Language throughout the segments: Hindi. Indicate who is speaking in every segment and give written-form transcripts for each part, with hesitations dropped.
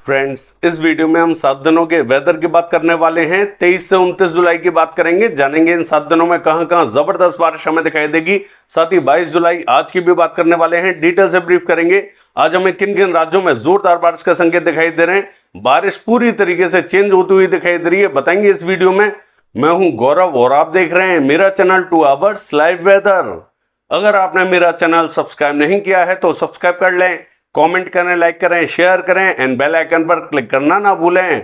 Speaker 1: फ्रेंड्स, इस वीडियो में हम 7 दिनों के वेदर की बात करने वाले हैं। 23 से 29 जुलाई की बात करेंगे, जानेंगे इन 7 दिनों में कहां कहां जबरदस्त बारिश हमें दिखाई देगी। साथ ही 22 जुलाई आज की भी बात करने वाले हैं, डिटेल से ब्रीफ करेंगे। आज हमें किन किन राज्यों में जोरदार बारिश का संकेत दिखाई दे रहे हैं, बारिश पूरी तरीके से चेंज होती हुई दिखाई दे रही है, बताएंगे इस वीडियो में। मैं हूं गौरव और आप देख रहे हैं मेरा चैनल 2 आवर्स लाइव वेदर। अगर आपने मेरा चैनल सब्सक्राइब नहीं किया है तो सब्सक्राइब कर लें, कमेंट करें, लाइक करें, शेयर करें एंड बेल आइकन पर क्लिक करना ना भूलें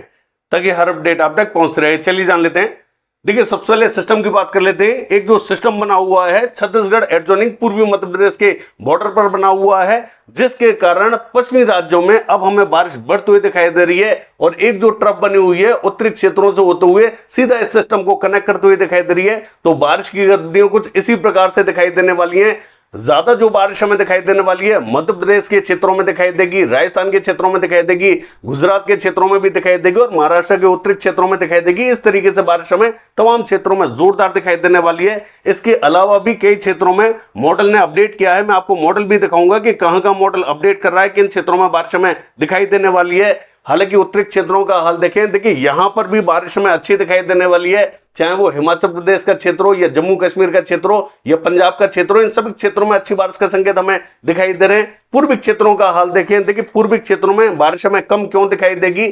Speaker 1: ताकि हर अपडेट आप तक पहुंच रहे। चलिए जान लेते हैं। देखिए, सबसे पहले सिस्टम की बात कर लेते हैं। एक जो सिस्टम बना हुआ है छत्तीसगढ़ एडजॉइनिंग पूर्वी मध्य प्रदेश के बॉर्डर पर बना हुआ है, जिसके कारण पश्चिमी राज्यों में अब हमें बारिश बढ़ती हुई दिखाई दे रही है। और एक जो ट्रफ बनी हुई है उत्तरी क्षेत्रों से होते हुए सीधा इस सिस्टम को कनेक्ट करते हुए दिखाई दे रही है। तो बारिश की गतिविधियां कुछ इसी प्रकार से दिखाई देने वाली है। ज्यादा जो बारिश हमें दिखाई देने वाली है मध्य प्रदेश के क्षेत्रों में दिखाई देगी, राजस्थान के क्षेत्रों में दिखाई देगी, गुजरात के क्षेत्रों में भी दिखाई देगी और महाराष्ट्र के उत्तरी क्षेत्रों में दिखाई देगी। इस तरीके से बारिश हमें तमाम क्षेत्रों में जोरदार दिखाई देने वाली है। इसके अलावा भी कई क्षेत्रों में मॉडल ने अपडेट किया है। मैं आपको मॉडल भी दिखाऊंगा कि कहां कहां मॉडल अपडेट कर रहा है, किन क्षेत्रों में बारिश हमें दिखाई देने वाली है। हालांकि उत्तरी क्षेत्रों का हाल देखें, देखिए यहां पर भी बारिश हमें अच्छी दिखाई देने वाली है, चाहे वो हिमाचल प्रदेश का क्षेत्र हो या जम्मू कश्मीर का क्षेत्र हो या पंजाब का क्षेत्र हो, इन सभी क्षेत्रों में अच्छी बारिश का संकेत हमें दिखाई दे रहे हैं। पूर्वी क्षेत्रों का हाल देखें, देखिए पूर्वी क्षेत्रों में बारिश हमें कम क्यों दिखाई देगी?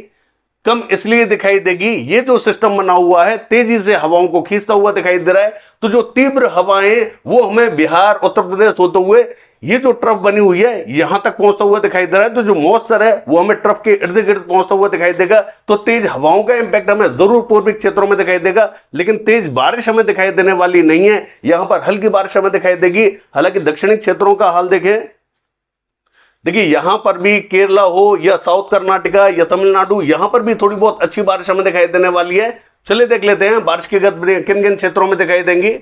Speaker 1: कम इसलिए दिखाई देगी, ये जो सिस्टम बना हुआ है तेजी से हवाओं को खींचता हुआ दिखाई दे रहा है। तो जो तीव्र हवाएं वो हमें बिहार, उत्तर प्रदेश होते हुए ये जो ट्रफ बनी हुई है यहां तक पहुंचता हुआ दिखाई दे रहा है। तो जो मॉइस्चर है वो हमें ट्रफ के इर्द गिर्द पहुंचता हुआ दिखाई देगा। तो तेज हवाओं का इंपैक्ट हमें जरूर पूर्वी क्षेत्रों में दिखाई देगा, लेकिन तेज बारिश हमें दिखाई देने वाली नहीं है। यहां पर हल्की बारिश हमें दिखाई देगी। हालांकि दक्षिणी क्षेत्रों का हाल देखें, देखिए यहां पर भी केरला हो या साउथ कर्नाटका या तमिलनाडु, यहां पर भी थोड़ी बहुत अच्छी बारिश हमें दिखाई देने वाली है। चलिए देख लेते हैं बारिश की गतिविधियां किन किन क्षेत्रों में दिखाई देंगी।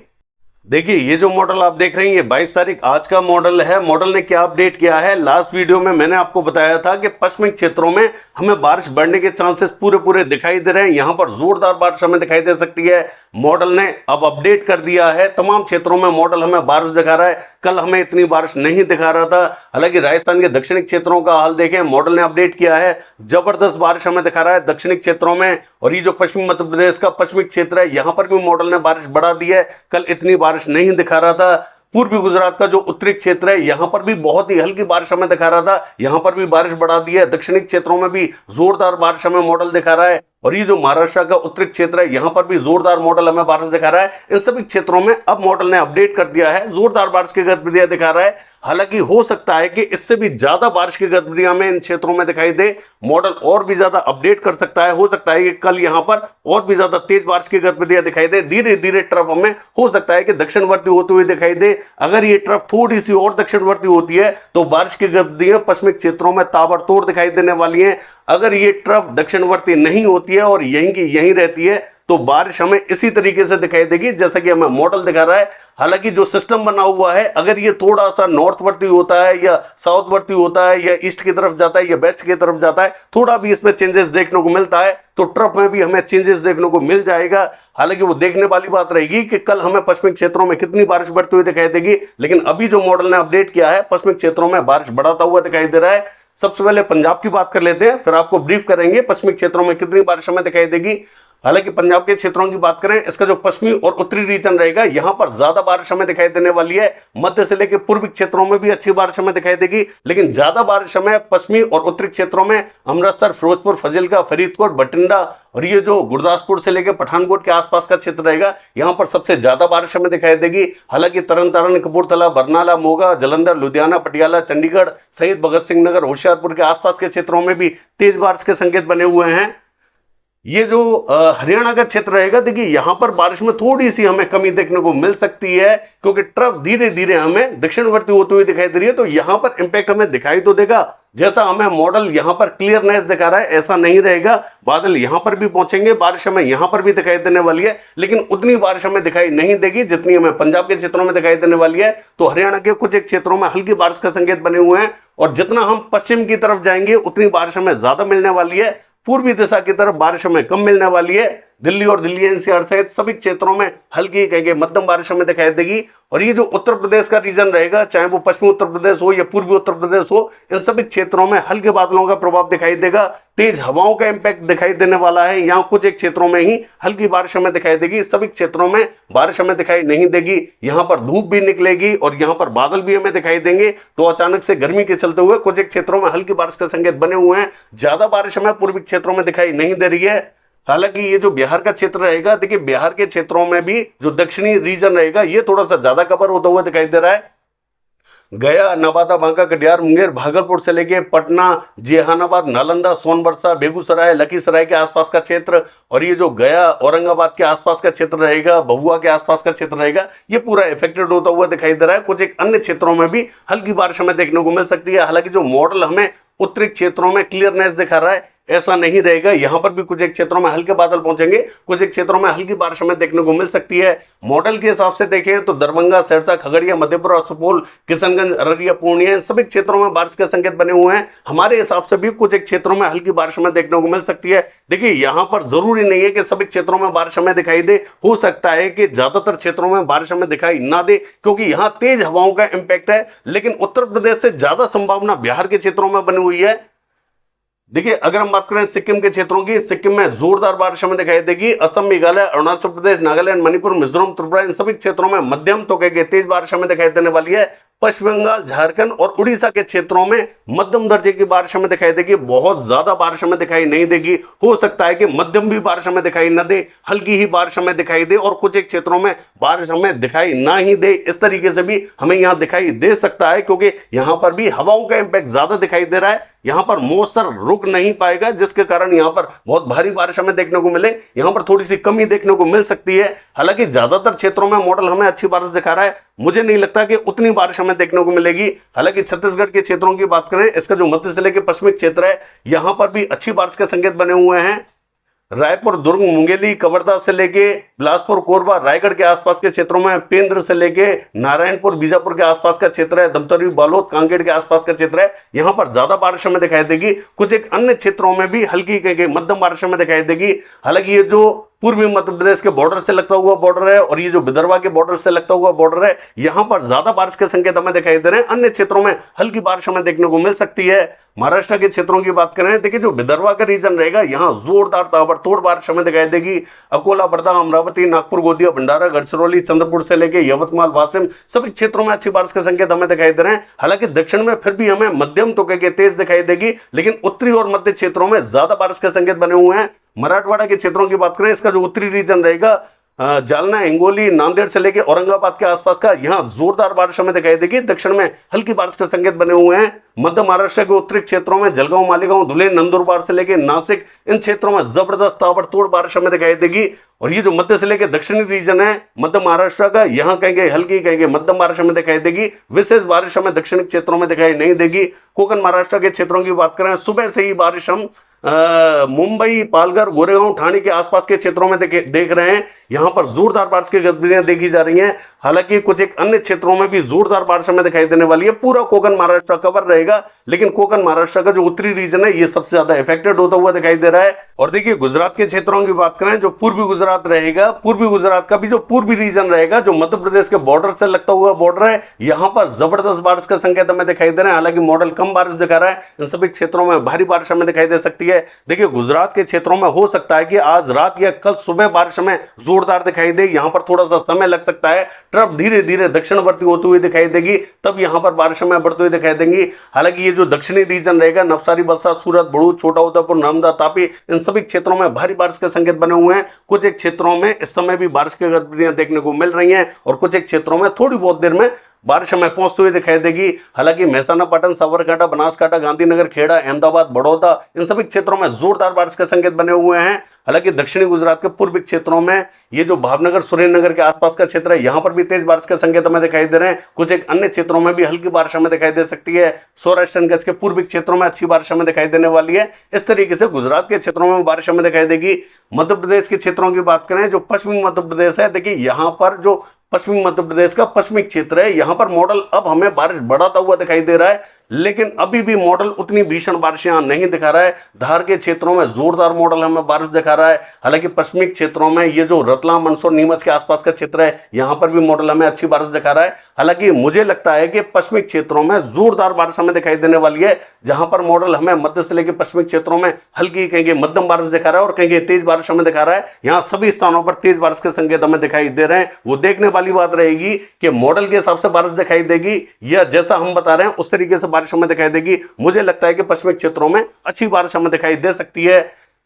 Speaker 1: देखिए, ये जो मॉडल आप देख रहे हैं ये 22 तारीख आज का मॉडल है। मॉडल ने क्या अपडेट किया है, लास्ट वीडियो में मैंने आपको बताया था कि पश्चिमी क्षेत्रों में हमें बारिश बढ़ने के चांसेस पूरे दिखाई दे रहे हैं। यहां पर जोरदार बारिश हमें दिखाई दे सकती है। मॉडल ने अब अपडेट कर दिया है, तमाम क्षेत्रों में मॉडल हमें बारिश दिखा रहा है। कल हमें इतनी बारिश नहीं दिखा रहा था। हालांकि राजस्थान के दक्षिणी क्षेत्रों का हाल देखें, मॉडल ने अपडेट किया है, जबरदस्त बारिश हमें दिखा रहा है दक्षिणी क्षेत्रों में। और ये जो पश्चिमी मध्य प्रदेश का पश्चिमी क्षेत्र है यहां पर भी मॉडल ने बारिश बढ़ा दी है, कल इतनी बारिश नहीं दिखा रहा था। पूर्वी गुजरात का जो उत्तरी क्षेत्र है यहां पर भी बहुत ही हल्की बारिश हमें दिखा रहा था, यहां पर भी बारिश बढ़ा दी है। दक्षिणी क्षेत्रों में भी जोरदार बारिश हमें मॉडल दिखा रहा है। और ये जो महाराष्ट्र का उत्तरी क्षेत्र है यहां पर भी जोरदार मॉडल हमें बारिश दिखा रहा है। इन सभी क्षेत्रों में अब मॉडल ने अपडेट कर दिया है, जोरदार बारिश की गतिविधियां दिखा रहा है। हालांकि हो सकता है कि इससे भी ज्यादा बारिश की गतिविधियां में इन क्षेत्रों में दिखाई दे, मॉडल और भी ज्यादा अपडेट कर सकता है। हो सकता है कि कल यहां पर और भी ज्यादा तेज बारिश की गतिविधियां दिखाई दे। धीरे धीरे ट्रफ हमें हो सकता है कि दक्षिणवर्ती होते हुए दिखाई दे। अगर ये ट्रफ थोड़ी सी और दक्षिणवर्ती होती है तो बारिश की गतिविधियां पश्चिमी क्षेत्रों में ताबड़तोड़ दिखाई देने वाली है। अगर ये ट्रफ दक्षिणवर्ती नहीं होती है और यहीं की यहीं रहती है तो बारिश हमें इसी तरीके से दिखाई देगी जैसा कि हमें मॉडल दिखा रहा है। हालांकि जो सिस्टम बना हुआ है अगर ये थोड़ा सा नॉर्थवर्ती होता है या साउथवर्ती होता है या ईस्ट की तरफ जाता है या वेस्ट की तरफ जाता है, थोड़ा भी इसमें चेंजेस देखने को मिलता है तो ट्रफ में भी हमें चेंजेस देखने को मिल जाएगा। हालांकि वो देखने वाली बात रहेगी कि कल हमें पश्चिमी क्षेत्रों में कितनी बारिश बढ़ती हुई दिखाई देगी। लेकिन अभी जो मॉडल ने अपडेट किया है पश्चिमी क्षेत्रों में बारिश बढ़ाता हुआ दिखाई दे रहा है। सबसे पहले पंजाब की बात कर लेते हैं, फिर आपको ब्रीफ करेंगे पश्चिमी क्षेत्रों में कितनी बारिश हमें दिखाई देगी। हालांकि पंजाब के क्षेत्रों की बात करें, इसका जो पश्चिमी और उत्तरी रीजन रहेगा यहां पर ज्यादा बारिश हमें दिखाई देने वाली है। मध्य से लेकर पूर्वी क्षेत्रों में भी अच्छी बारिश हमें दिखाई देगी, लेकिन ज्यादा बारिश हमें पश्चिमी और उत्तरी क्षेत्रों में अमृतसर, फिरोजपुर, फाजिलका, फरीदकोट, बठिंडा और ये जो गुरदासपुर से लेकर पठानकोट के आसपास का क्षेत्र रहेगा यहां पर सबसे ज्यादा बारिश हमें दिखाई देगी। हालांकि तरन तारण, कपूरथला, बरनाला, मोगा, जालंधर, लुधियाना, पटियाला, चंडीगढ़, शहीद भगत सिंह नगर, होशियारपुर के आसपास के क्षेत्रों में भी तेज बारिश के संकेत बने हुए हैं। ये जो हरियाणा का क्षेत्र रहेगा, देखिए यहां पर बारिश में थोड़ी सी हमें कमी देखने को मिल सकती है क्योंकि ट्रफ धीरे धीरे हमें दक्षिणवर्ती होते हुए दिखाई दे रही है। तो यहां पर इंपैक्ट हमें दिखाई तो देगा, जैसा हमें मॉडल यहां पर क्लियरनेस दिखा रहा है ऐसा नहीं रहेगा। बादल यहां पर भी पहुंचेंगे, बारिश हमें यहां पर भी दिखाई देने वाली है, लेकिन उतनी बारिश हमें दिखाई नहीं देगी जितनी हमें पंजाब के क्षेत्रों में दिखाई देने वाली है। तो हरियाणा के कुछ एक क्षेत्रों में हल्की बारिश का संकेत बने हुए हैं और जितना हम पश्चिम की तरफ जाएंगे उतनी बारिश हमें ज्यादा मिलने वाली है। पूर्वी दिशा की तरफ बारिश हमें कम मिलने वाली है। दिल्ली और दिल्ली एनसीआर सहित सभी क्षेत्रों में हल्की कहेंगे मध्यम बारिश हमें दिखाई देगी। और ये जो उत्तर प्रदेश का रीजन रहेगा, चाहे वो पश्चिमी उत्तर प्रदेश हो या पूर्वी उत्तर प्रदेश हो, इन सभी क्षेत्रों में हल्के बादलों का प्रभाव दिखाई देगा। तेज हवाओं का इंपैक्ट दिखाई देने वाला है। यहाँ कुछ एक क्षेत्रों में ही हल्की बारिश हमें दिखाई देगी, सभी क्षेत्रों में बारिश हमें दिखाई नहीं देगी। यहाँ पर धूप भी निकलेगी और यहाँ पर बादल भी हमें दिखाई देंगे। तो अचानक से गर्मी के चलते हुए कुछ एक क्षेत्रों में हल्की बारिश के संकेत बने हुए हैं। ज्यादा बारिश हमें पूर्वी क्षेत्रों में दिखाई नहीं दे रही है। हालांकि ये जो बिहार का क्षेत्र रहेगा, देखिए बिहार के क्षेत्रों में भी जो दक्षिणी रीजन रहेगा ये थोड़ा सा ज्यादा कवर होता हुआ दिखाई दे रहा है। गया, नवादा, बांका, कटिहार, मुंगेर, भागलपुर से लेके पटना, जहानाबाद, नालंदा, सोनबरसा, बेगूसराय, लखीसराय के आसपास का क्षेत्र और ये जो गया, औरंगाबाद के आसपास का क्षेत्र रहेगा, भभुआ के आसपास का क्षेत्र रहेगा, ये पूरा इफेक्टेड होता हुआ दिखाई दे रहा है। कुछ एक अन्य क्षेत्रों में भी हल्की बारिश हमें देखने को मिल सकती है। हालांकि जो मॉडल हमें उत्तरी क्षेत्रों में क्लियरनेस दिखा रहा है ऐसा नहीं रहेगा। यहां पर भी कुछ एक क्षेत्रों में हल्के बादल पहुंचेंगे, कुछ एक क्षेत्रों में हल्की बारिश हमें देखने को मिल सकती है। मॉडल के हिसाब से देखें तो दरभंगा, सिरसा, खगड़िया, मधेपुरा, सुपौल, किशनगंज, अररिया, पूर्णिया सभी क्षेत्रों में बारिश के संकेत बने हुए हैं। हमारे हिसाब से भी कुछ एक क्षेत्रों में हल्की बारिश हमें देखने को मिल सकती है। देखिए यहां पर जरूरी नहीं है कि सभी क्षेत्रों में बारिश हमें दिखाई दे, हो सकता है कि ज्यादातर क्षेत्रों में बारिश हमें दिखाई ना दे क्योंकि यहां तेज हवाओं का इंपैक्ट है। लेकिन उत्तर प्रदेश से ज्यादा संभावना बिहार के क्षेत्रों में बनी हुई है। देखिए अगर हम बात करें सिक्किम के क्षेत्रों की, सिक्किम में जोरदार बारिश हमें दिखाई देगी। असम, मेघालय, अरुणाचल प्रदेश, नागालैंड, मणिपुर, मिजोरम, त्रिपुरा इन सभी क्षेत्रों में मध्यम तो कहेंगे तेज बारिश हमें दिखाई देने वाली है। पश्चिम बंगाल, झारखंड और उड़ीसा के क्षेत्रों में मध्यम दर्जे की बारिश हमें दिखाई देगी। बहुत ज्यादा बारिश हमें दिखाई नहीं देगी। हो सकता है कि मध्यम भी बारिश हमें दिखाई न दे, हल्की ही बारिश हमें दिखाई दे और कुछ एक क्षेत्रों में बारिश हमें दिखाई ना ही दे। इस तरीके से भी हमें यहां दिखाई दे सकता है क्योंकि यहां पर भी हवाओं का इंपैक्ट ज्यादा दिखाई दे रहा है। यहां पर मौसम रुक नहीं पाएगा जिसके कारण यहां पर बहुत भारी बारिश हमें देखने को मिले, यहां पर थोड़ी सी कमी देखने को मिल सकती है। हालांकि ज्यादातर क्षेत्रों में मॉडल हमें अच्छी बारिश दिखा रहा है, मुझे नहीं लगता कि उतनी बारिश हमें देखने को मिलेगी। हालांकि छत्तीसगढ़ के क्षेत्रों की बात करें, इसका जो मध्य से लेकर पश्चिमी क्षेत्र है यहां पर भी अच्छी बारिश के संकेत बने हुए हैं। रायपुर, दुर्ग, मुंगेली, कवर्धा से लेके बिलासपुर, कोरबा, रायगढ़ के आसपास के क्षेत्रों में, पेंद्र से लेके नारायणपुर, बीजापुर के आसपास का क्षेत्र है, धमतरी, बालोद, कांकेर के आसपास का क्षेत्र है, यहां पर ज्यादा बारिश हमें दिखाई देगी। कुछ एक अन्य क्षेत्रों में भी हल्की मध्यम बारिश हमें दिखाई देगी। हालांकि ये जो पूर्वी मध्य प्रदेश के बॉर्डर से लगता हुआ बॉर्डर है और ये जो विदर्भा के बॉर्डर से लगता हुआ बॉर्डर है, यहां पर ज्यादा बारिश के संकेत हमें दिखाई दे रहे हैं। अन्य क्षेत्रों में हल्की बारिश हमें देखने को मिल सकती है। महाराष्ट्र के क्षेत्रों की बात करें, देखिए जो विदर्भा का रीजन रहेगा यहां जोरदार ताबड़तोड़ बारिश हमें दिखाई देगी। अकोला, वर्धा, अमरावती, नागपुर, गोंदिया, भंडारा, गढ़चिरौली, चंद्रपुर से लेके यवतमाल, वाशिम सभी क्षेत्रों में अच्छी बारिश के संकेत हमें दिखाई दे रहे हैं। हालांकि दक्षिण में फिर भी हमें मध्यम तो कह तेज दिखाई देगी, लेकिन उत्तरी और मध्य क्षेत्रों में ज्यादा बारिश के संकेत बने हुए हैं। मराठवाड़ा के क्षेत्रों की बात करें, इसका जो उत्तरी रीजन रहेगा जालना, हिंगोली, नांदेड़ से लेके औरंगाबाद के आसपास का, यहां जोरदार बारिश हमें दिखाई देगी। दक्षिण में हल्की बारिश के संकेत बने हुए हैं। मध्य महाराष्ट्र के उत्तरी क्षेत्रों में जलगांव, मालेगांव, धुले, नंदुरबार से लेके नासिक इन क्षेत्रों में जबरदस्त ताबड़तोड़ बारिश हमें दिखाई देगी। और ये जो मध्य से लेके दक्षिणी रीजन है मध्य महाराष्ट्र का, यहां कहेंगे हल्की मध्यम बारिश हमें दिखाई देगी। विशेष बारिश हमें दक्षिणी क्षेत्रों में दिखाई नहीं देगी। कोकण महाराष्ट्र के क्षेत्रों की बात करें, सुबह से ही बारिश हम मुंबई, पालघर, गोरेगांव, ठाणे के आसपास के क्षेत्रों में देख रहे हैं। यहां पर जोरदार बारिश की गतिविधियां देखी जा रही हैं। हालांकि कुछ एक अन्य क्षेत्रों में भी जोरदार बारिश हमें दिखाई देने वाली है। पूरा कोकण महाराष्ट्र कवर रहेगा, लेकिन कोकण महाराष्ट्र का जो उत्तरी रीजन है ये सबसे ज्यादा इफेक्टेड होता हुआ दिखाई दे रहा है। और देखिए गुजरात के क्षेत्रों की बात करें, जो पूर्वी गुजरात रहेगा, पूर्वी गुजरात का भी जो पूर्वी रीजन रहेगा, जो मध्य प्रदेश के बॉर्डर से लगता हुआ बॉर्डर है, यहां पर जबरदस्त बारिश का संकेत हमें दिखाई दे रहे हैं। हालांकि मॉडल कम बारिश दिखा रहा है, इन सभी क्षेत्रों में भारी बारिश हमें दिखाई दे सकती है। देखिए गुजरात के क्षेत्रों में हो सकता है कि आज रात या कल सुबह बारिश हमें जोरदार दिखाई दे, यहां पर थोड़ा सा समय लग सकता है। ट्रफ धीरे धीरे दक्षिणवर्ती होती हुई दिखाई देगी, तब यहां पर बारिश हमें बढ़ती हुई दिखाई देंगी। हालांकि ये जो दक्षिणी रीजन रहेगा, नवसारी, बलसा, सूरत, भरूच, छोटा उदेपुर, नर्मदा, तापी इन सभी क्षेत्रों में भारी बारिश के संकेत बने हुए हैं। कुछ एक क्षेत्रों में इस समय भी बारिश की गतिविधियां देखने को मिल रही हैं और कुछ एक क्षेत्रों में थोड़ी बहुत देर में बारिश हमें पहुंचती हुई दिखाई देगी। हालांकि महसाना, पाटन, साबरकांठा, बनासकांठा, गांधीनगर, खेड़ा, अहमदाबाद, बड़ौदा इन सभी क्षेत्रों में जोरदार बारिश के संकेत बने हुए हैं। हालांकि दक्षिणी गुजरात के पूर्वी क्षेत्रों में ये जो भावनगर, सुरेंद्रनगर के आसपास का क्षेत्र है, यहां पर भी तेज बारिश के संकेत हमें दिखाई दे रहे हैं। कुछ एक अन्य क्षेत्रों में भी हल्की बारिश हमें दिखाई दे सकती है। सौराष्ट्र कच्छ के पूर्वी क्षेत्रों में अच्छी बारिश हमें दिखाई देने वाली है। इस तरीके से गुजरात के क्षेत्रों में बारिश हमें दिखाई देगी। मध्य प्रदेश के क्षेत्रों की बात करें, जो पश्चिमी मध्य प्रदेश है, देखिए यहां पर जो पश्चिमी मध्य प्रदेश का पश्चिमी क्षेत्र है, यहां पर मॉडल अब हमें बारिश बढ़ाता हुआ दिखाई दे रहा है। लेकिन अभी भी मॉडल उतनी भीषण बारिश यहां नहीं दिखा रहा है। धार के क्षेत्रों में जोरदार मॉडल हमें बारिश दिखा रहा है। हालांकि पश्चिमी क्षेत्रों में ये जो रतलाम, मंदसौर, नीमच के आसपास का क्षेत्र है, यहां पर भी मॉडल हमें अच्छी बारिश दिखा रहा है। हालांकि मुझे लगता है कि पश्चिमी क्षेत्रों में जोरदार बारिश हमें दिखाई देने वाली है, जहां पर मॉडल हमें मध्य से लेकर पश्चिमी क्षेत्रों में हल्की, कहेंगे मध्यम बारिश दिखा रहा है और कहेंगे तेज बारिश हमें दिखा रहा है। यहां सभी स्थानों पर तेज बारिश के संकेत हमें दिखाई दे रहे हैं। वो देखने वाली बात रहेगी कि मॉडल के हिसाब से बारिश दिखाई देगी या जैसा हम बता रहे हैं उस तरीके से बारिश हमें दिखाई देगी। मुझे लगता है कि पश्चिमी क्षेत्रों में अच्छी बारिश हमें दिखाई दे सकती है।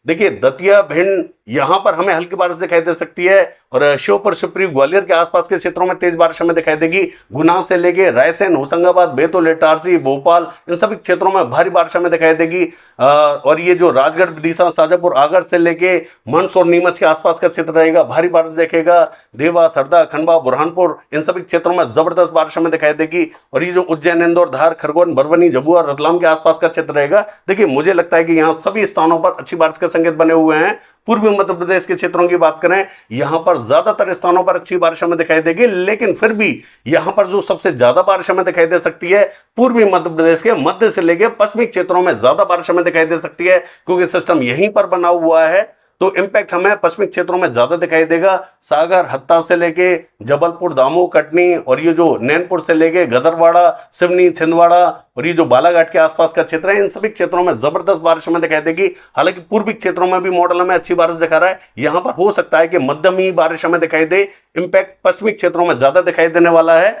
Speaker 1: देखिए दतिया, भिंड, यहां पर हमें हल्की बारिश दिखाई दे सकती है और श्योपुर, शिवपुरी, ग्वालियर के आसपास के क्षेत्रों में तेज बारिश हमें दिखाई देगी। गुना से लेके रायसेन, होशंगाबाद, बैतूल, इटारसी, भोपाल, इन सभी क्षेत्रों में भारी बारिश हमें दिखाई देगी। और ये जो राजगढ़, विदिशा, शाजापुर, आगर से लेके मंदसौर, नीमच के आसपास का क्षेत्र रहेगा, भारी बारिश देखेगा। देवा, सरदा, खंडवा, बुरहानपुर, इन सभी क्षेत्रों में जबरदस्त बारिश हमें दिखाई देगी। और ये जो उज्जैन, इंदौर, धार, खरगोन, बरवनी, झबुआ, रतलाम के आसपास का क्षेत्र रहेगा, देखिए मुझे लगता है कि यहाँ सभी स्थानों पर अच्छी बारिश के संकेत बने हुए हैं। पूर्वी मध्य प्रदेश के क्षेत्रों की बात करें, यहां पर ज्यादातर स्थानों पर अच्छी बारिश हमें दिखाई देगी, लेकिन फिर भी यहां पर जो सबसे ज्यादा बारिश हमें दिखाई दे सकती है, पूर्वी मध्य प्रदेश के मध्य से लेकर पश्चिमी क्षेत्रों में ज्यादा बारिश हमें दिखाई दे सकती है, क्योंकि सिस्टम यहीं पर बना हुआ है। तो इंपैक्ट हमें पश्चिमी क्षेत्रों में ज्यादा दिखाई देगा। सागर, हत्ता से लेके जबलपुर, दामोह, कटनी और ये जो नैनपुर से लेके गदरवाड़ा, सिवनी, छिंदवाड़ा और ये जो बालाघाट के आसपास का क्षेत्र है, इन सभी क्षेत्रों में जबरदस्त बारिश हमें दिखाई देगी। हालांकि पूर्वी क्षेत्रों में भी मॉडल हमें अच्छी बारिश दिखा रहा है, यहां पर हो सकता है कि मध्यम ही बारिश हमें दिखाई दे। इंपैक्ट पश्चिमी क्षेत्रों में ज्यादा दिखाई देने वाला है।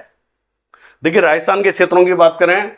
Speaker 1: देखिए राजस्थान के क्षेत्रों की बात करें,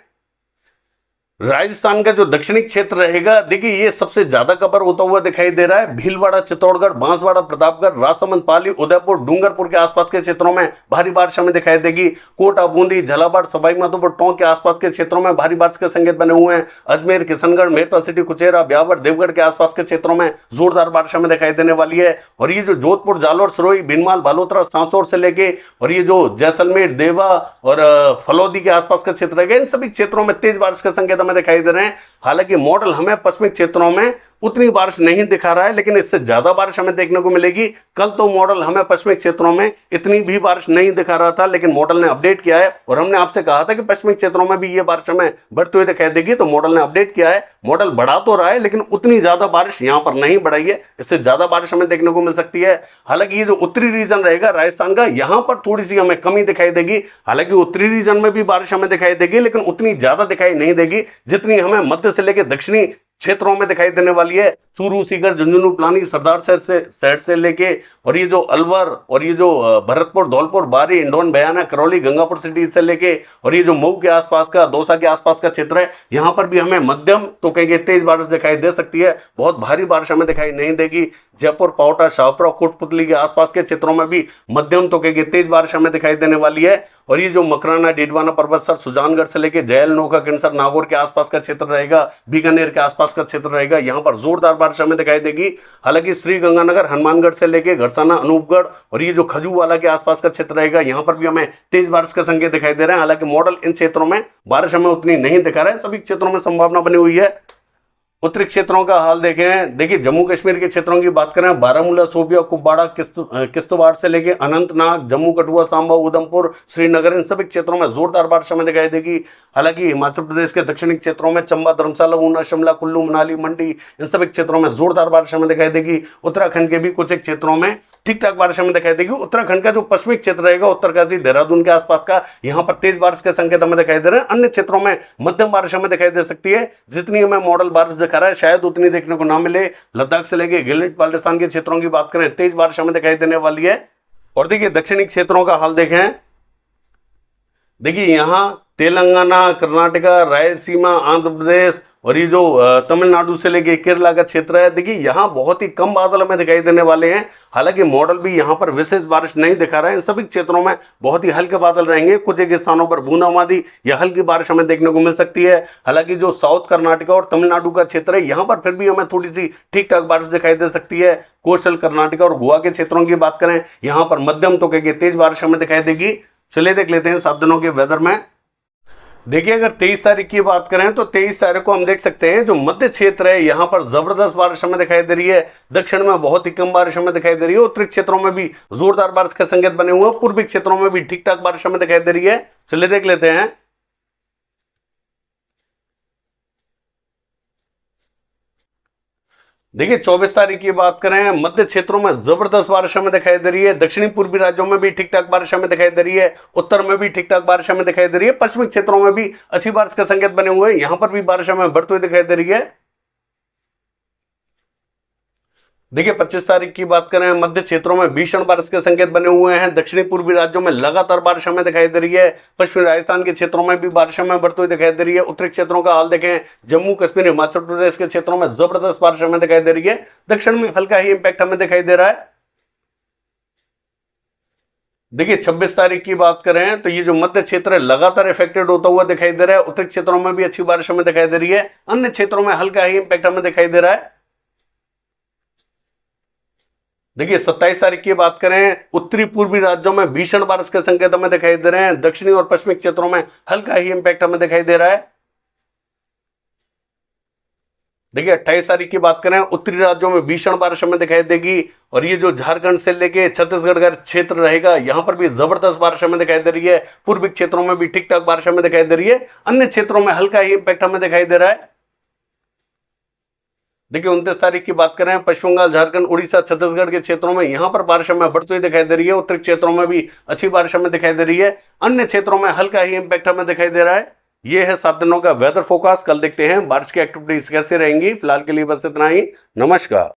Speaker 1: राजस्थान का जो दक्षिणी क्षेत्र रहेगा, देखिए ये सबसे ज्यादा कवर होता हुआ दिखाई दे रहा है। भीलवाड़ा, चित्तौड़गढ़, बांसवाड़ा, प्रतापगढ़, राजसमंद, पाली, उदयपुर, डूंगरपुर के आसपास के क्षेत्रों में भारी बारिश हमें दिखाई देगी। कोटा, बूंदी, झालावाड़, सवाईमाधोपुर, टोंक के आसपास के क्षेत्रों में भारी बारिश के संकेत बने हुए हैं। अजमेर, किशनगढ़, मेरठ सिटी, कुचेरा, ब्यावर, देवगढ़ के आसपास के क्षेत्रों में जोरदार बारिश हमें दिखाई देने वाली है। और ये जो जोधपुर, जालोर, सिरोही, भीनमाल, बालोतरा, सांचौर से लेके और ये जो जैसलमेर, देवा और फलौदी के आसपास का क्षेत्र रहेगा, इन सभी क्षेत्रों में तेज बारिश के संकेत हमें दिखाई दे रहे हैं। हालांकि मॉडल हमें पश्चिमी क्षेत्रों में उतनी बारिश नहीं दिखा रहा है, लेकिन इससे ज्यादा बारिश हमें देखने को मिलेगी। कल तो मॉडल हमें पश्चिमी क्षेत्रों में इतनी भी बारिश नहीं दिखा रहा था, लेकिन मॉडल ने अपडेट किया है और हमने आपसे कहा था कि पश्चिमी क्षेत्रों में भी ये बारिश हमें बढ़ती हुई दिखाई देगी, तो मॉडल ने अपडेट किया है। मॉडल बढ़ा तो रहा है, लेकिन उतनी ज्यादा बारिश यहां पर नहीं बढ़ाई है, इससे ज्यादा बारिश हमें देखने को मिल सकती है। हालांकि ये जो उत्तरी रीजन रहेगा राजस्थान का, यहां पर थोड़ी सी हमें कमी दिखाई देगी। हालांकि उत्तरी रीजन में भी बारिश हमें दिखाई देगी, लेकिन उतनी ज्यादा दिखाई नहीं देगी जितनी हमें मध्य से लेकर दक्षिणी क्षेत्रों में दिखाई देने वाली है। चूरू, सीकर, झुंझुनू, प्लानी, सरदार शहर से लेके और ये जो अलवर और ये जो भरतपुर, धौलपुर, बारी, इंडोन, बयाना, करौली, गंगापुर सिटी से लेके और ये जो मऊ के आसपास का, दौसा के आसपास का क्षेत्र है, यहां पर भी हमें मध्यम तो कहेंगे तेज बारिश दिखाई दे सकती है। बहुत भारी बारिश हमें दिखाई नहीं देगी। जयपुर, पावटा, शाहपुरा, कोटपुतली के आसपास के क्षेत्रों में भी मध्यम तो कहेंगे तेज बारिश हमें दिखाई देने वाली है। और ये जो मकराना, डीडवाना, परबतसर, सुजानगढ़ से लेके जैल, नोखा, किनसर, नागौर के आसपास का क्षेत्र रहेगा, बीकानेर के आसपास का क्षेत्र रहेगा, यहां पर जोरदार बारिश हमें दिखाई देगी। हालांकि श्री गंगानगर, हनुमानगढ़ से लेके घरसाना, अनूपगढ़ और ये जो खजूवाला के आसपास का क्षेत्र रहेगा, यहां पर भी हमें तेज बारिश के संकेत दिखाई दे रहे हैं। हालांकि मॉडल इन क्षेत्रों में बारिश हमें उतनी नहीं दिखा रहा है, सभी क्षेत्रों में संभावना बनी हुई है। उत्तरी क्षेत्रों का हाल देखें, देखिए जम्मू कश्मीर के क्षेत्रों की बात करें, बारामूला, शोपिया, कुपवाड़ा, किश्तवाड़ से लेके अनंतनाग, जम्मू, कठुआ, सांबा, उधमपुर, श्रीनगर, इन सभी क्षेत्रों में जोरदार बारिश हमें दिखाई देगी। हालांकि हिमाचल प्रदेश के दक्षिणी क्षेत्रों में चंबा, धर्मशाला, ऊना, शिमला, कुल्लू, मनाली, मंडी, इन सभी क्षेत्रों में जोरदार बारिश हमें दिखाई देगी। उत्तराखंड के भी कुछ एक क्षेत्रों में ठीक ठाक बारिश हमें दिखाई देगी। उत्तराखंड का जो पश्चिमी क्षेत्र रहेगा, उत्तरकाशी, देहरादून के आसपास का, यहां पर तेज बारिश के संकेत हमें दिखाई दे रहे हैं। अन्य क्षेत्रों में मध्यम बारिश हमें दिखाई दे सकती है। जितनी हमें मॉडल बारिश दिखा रहा है शायद उतनी देखने को ना मिले। लद्दाख से लेके गिलगित बाल्टिस्तान के क्षेत्रों की बात करें, तेज बारिश हमें दिखाई देने वाली है। और देखिए दक्षिणी क्षेत्रों का हाल देखें, देखिए यहां तेलंगाना, कर्नाटका, रायलसीमा, आंध्र प्रदेश और ये जो तमिलनाडु से लेके केरला का क्षेत्र है, देखिए यहाँ बहुत ही कम बादल हमें दिखाई देने वाले हैं। हालांकि मॉडल भी यहाँ पर विशेष बारिश नहीं दिखा रहा है। इन सभी क्षेत्रों में बहुत ही हल्के बादल रहेंगे, कुछ एक स्थानों पर बूंदाबांदी या हल्की बारिश हमें देखने को मिल सकती है। हालांकि जो साउथ कर्नाटका और तमिलनाडु का क्षेत्र है, यहाँ पर फिर भी हमें थोड़ी सी ठीक ठाक बारिश दिखाई दे सकती है। कोस्टल कर्नाटका और गोवा के क्षेत्रों की बात करें, यहाँ पर मध्यम तो कहेंगे तेज बारिश हमें दिखाई देगी। चलिए देख लेते हैं 7 दिनों के वेदर में। देखिए अगर 23 तारीख की बात करें तो 23 तारीख को हम देख सकते हैं जो मध्य क्षेत्र है यहाँ पर जबरदस्त बारिश हमें दिखाई दे रही है। दक्षिण में बहुत ही कम बारिश हमें दिखाई दे रही है। उत्तरी क्षेत्रों में भी जोरदार बारिश के संकेत बने हुए हैं। पूर्वी क्षेत्रों में भी ठीक ठाक बारिश हमें दिखाई दे रही है। चलिए देख लेते हैं। देखिए 24 तारीख की बात करें, मध्य क्षेत्रों में जबरदस्त बारिश हमें दिखाई दे रही है। दक्षिणी पूर्वी राज्यों में भी ठीक ठाक बारिश हमें दिखाई दे रही है। उत्तर में भी ठीक ठाक बारिश हमें दिखाई दे रही है। पश्चिमी क्षेत्रों में भी अच्छी बारिश के संकेत बने हुए हैं। यहां पर भी बारिश हमें बढ़ती हुई दिखाई दे रही है। देखिए 25 तारीख की बात करें, मध्य क्षेत्रों में भीषण बारिश के संकेत बने हुए हैं। दक्षिणी पूर्वी राज्यों में लगातार बारिश हमें दिखाई दे रही है। पश्चिमी राजस्थान के क्षेत्रों में भी बारिश हमें बढ़ती हुई दिखाई दे रही है। उत्तरी क्षेत्रों का हाल देखें, जम्मू कश्मीर हिमाचल प्रदेश के क्षेत्रों में जबरदस्त बारिश हमें दिखाई दे रही है। दक्षिण में हल्का ही इंपैक्ट हमें दिखाई दे रहा है। देखिए 26 तारीख की बात करें तो ये जो मध्य क्षेत्र है लगातार इफेक्टेड होता हुआ दिखाई दे रहा है। उत्तरी क्षेत्रों में भी अच्छी बारिश हमें दिखाई दे रही है। अन्य क्षेत्रों में हल्का ही इंपैक्ट हमें दिखाई दे रहा है। देखिए 27 तारीख की बात करें, उत्तरी पूर्वी राज्यों में भीषण बारिश के संकेत हमें दिखाई दे रहे हैं। दक्षिणी और पश्चिमी क्षेत्रों में हल्का ही इंपैक्ट हमें दिखाई दे रहा है। देखिए 28 तारीख की बात करें, उत्तरी राज्यों में भीषण बारिश हमें दिखाई देगी। और ये जो झारखंड से लेके छत्तीसगढ़ का क्षेत्र रहेगा, यहां पर भी जबरदस्त बारिश हमें दिखाई दे रही है। पूर्वी क्षेत्रों में भी ठीक ठाक बारिश हमें दिखाई दे रही है। अन्य क्षेत्रों में हल्का ही इंपैक्ट हमें दिखाई दे रहा है। देखिए 29 तारीख की बात करें, पश्चिम बंगाल, झारखंड, उड़ीसा, छत्तीसगढ़ के क्षेत्रों में यहां पर बारिश हमें बढ़ती हुई दिखाई दे रही है। उत्तरी क्षेत्रों में भी अच्छी बारिश हमें दिखाई दे रही है। अन्य क्षेत्रों में हल्का ही इंपैक्ट हमें दिखाई दे रहा है। ये है 7 दिनों का वेदर फोरकास्ट। कल देखते हैं बारिश की एक्टिविटीज कैसे रहेंगी। फिलहाल के लिए बस इतना ही। नमस्कार।